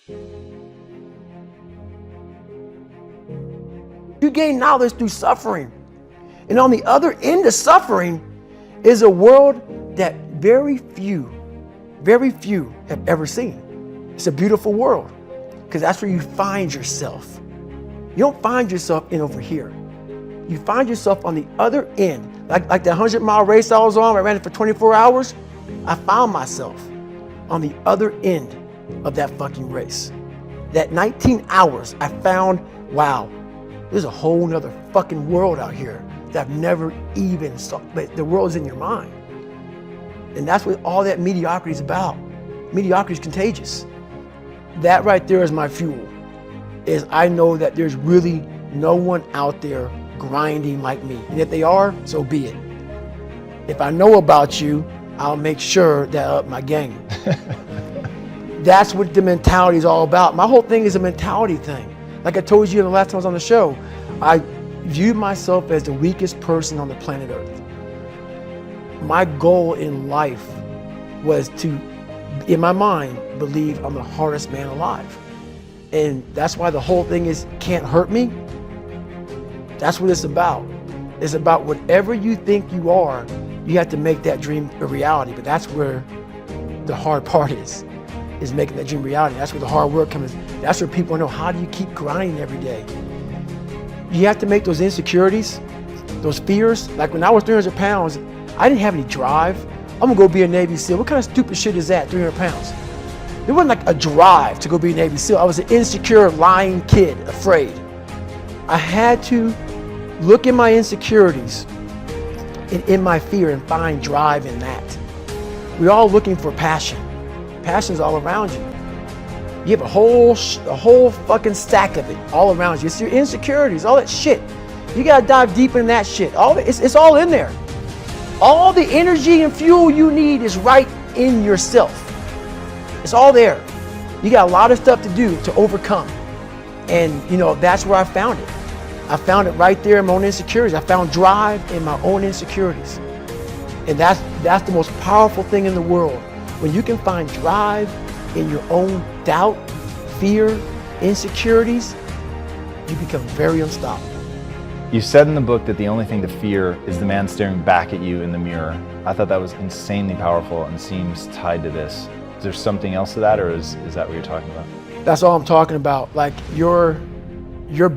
You gain knowledge through suffering. And on the other end of suffering is a world that very few have ever seen. It's a beautiful world because that's where you find yourself. You don't find yourself in over here. You find yourself on the other end. Like the 100-mile race I was on, I ran it for 24 hours. I found myself on the other end of that fucking race. That 19 hours, I found, wow, there's a whole nother fucking world out here that I've never even saw, but the world is in your mind. And that's what all that mediocrity is about. Mediocrity is contagious. That right there is my fuel, is I know that there's really no one out there grinding like me. And if they are, so be it. If I know about you, I'll make sure that I up my game. That's what the mentality is all about. My whole thing is a mentality thing. Like I told you the last time I was on the show, I viewed myself as the weakest person on the planet Earth. My goal in life was to, in my mind, believe I'm the hardest man alive. And that's why the whole thing is can't hurt me. That's what it's about. It's about whatever you think you are, you have to make that dream a reality. But that's where the hard part is making that dream reality. That's where the hard work comes. That's where people know, how do you keep grinding every day? You have to make those insecurities, those fears. Like when I was 300 pounds, I didn't have any drive. I'm gonna go be a Navy SEAL. What kind of stupid shit is that, 300 pounds? It wasn't like a drive to go be a Navy SEAL. I was an insecure, lying kid, afraid. I had to look at my insecurities and in my fear and find drive in that. We're all looking for passion. Passion's all around you. You have a whole fucking stack of it all around you. It's your insecurities, all that shit. You gotta dive deep in that shit. It's all in there. All the energy and fuel you need is right in yourself. It's all there. You got a lot of stuff to do to overcome. And you know, that's where I found it. I found it right there in my own insecurities. I found drive in my own insecurities. And that's the most powerful thing in the world. When you can find drive in your own doubt, fear, insecurities, you become very unstoppable. You said in the book that the only thing to fear is the man staring back at you in the mirror. I thought that was insanely powerful and seems tied to this. Is there something else to that, or is that what you're talking about? That's all I'm talking about. Like your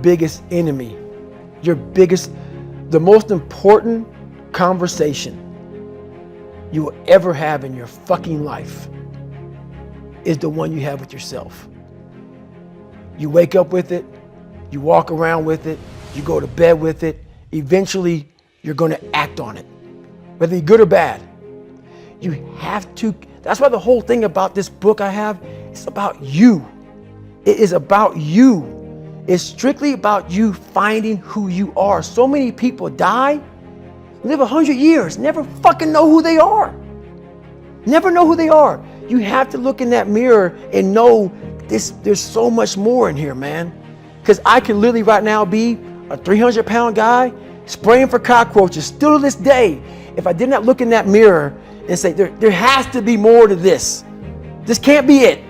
biggest enemy, the most important conversation you will ever have in your fucking life is the one you have with yourself. You wake up with it, you walk around with it, you go to bed with it. Eventually, you're going to act on it, whether you're good or bad. You have to. That's why the whole thing about this book I have, it's about you. It is about you. It's strictly about you finding who you are. So many people die, live 100 years, never fucking know who they are. Never know who they are. You have to look in that mirror and know there's so much more in here, man. Because I can literally right now be a 300-pound guy spraying for cockroaches still to this day. If I did not look in that mirror and say, there has to be more to this. This can't be it.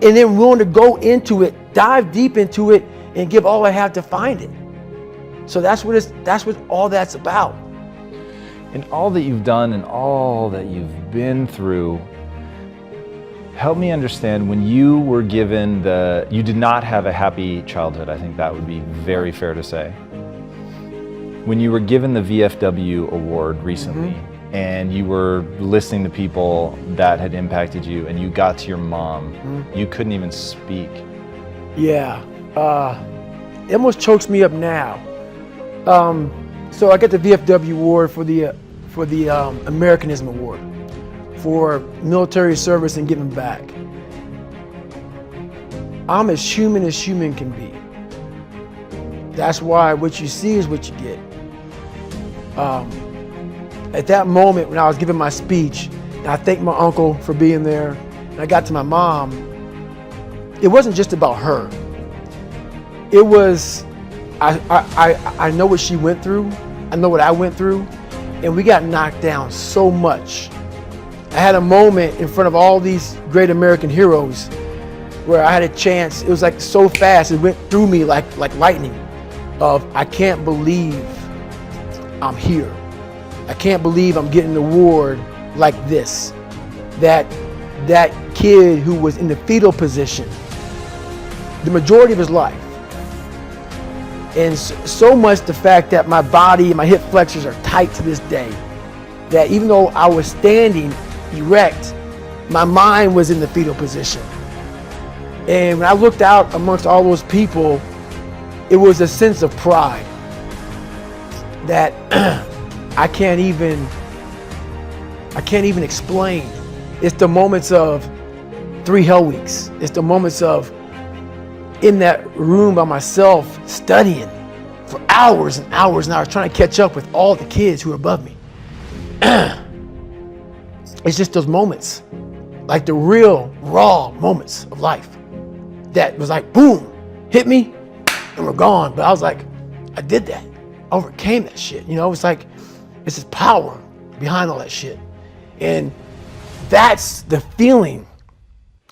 And then willing to go into it, dive deep into it, and give all I have to find it. So that's what all that's about. And all that you've done and all that you've been through, help me understand, when you were given you did not have a happy childhood, I think that would be very fair to say. When you were given the VFW award recently, and you were listening to people that had impacted you, and you got to your mom, you couldn't even speak. Yeah, it almost chokes me up now. So I got the VFW award for the Americanism Award for military service and giving back. I'm as human can be. That's why what you see is what you get. At that moment when I was giving my speech, and I thanked my uncle for being there, and I got to my mom, it wasn't just about her. It was, I know what she went through, I know what I went through, and we got knocked down so much. I had a moment in front of all these great American heroes where I had a chance. It was like so fast, it went through me like lightning. Of I can't believe I'm here. I can't believe I'm getting an award like this. That kid who was in the fetal position the majority of his life. And so much the fact that my body and my hip flexors are tight to this day, that even though I was standing erect, my mind was in the fetal position. And when I looked out amongst all those people, it was a sense of pride that I can't even explain. It's the moments of 3 hell weeks. It's the moments of in that room by myself studying for hours and hours and hours, trying to catch up with all the kids who are above me. It's just those moments, like the real raw moments of life that was like, boom, hit me and we're gone. But I was like, I did that. I overcame that shit. You know, it's like, it's this power behind all that shit. And that's the feeling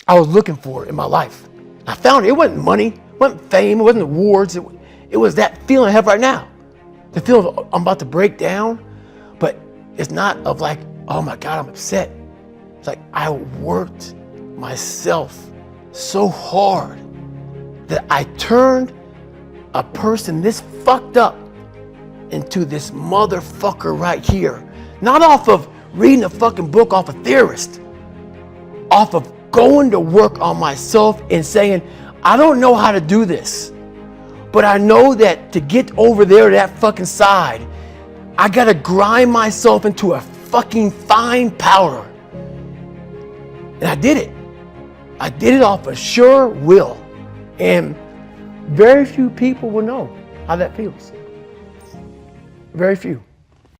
I was looking for in my life. I found it. It wasn't money, it wasn't fame, it wasn't awards. It was that feeling I have right now. The feeling of I'm about to break down, but it's not of like, oh my God, I'm upset. It's like I worked myself so hard that I turned a person this fucked up into this motherfucker right here. Not off of reading a fucking book off a theorist, off of going to work on myself and saying, I don't know how to do this, but I know that to get over there to that fucking side, I gotta grind myself into a fucking fine powder. And I did it. I did it off of sure will. And very few people will know how that feels. Very few.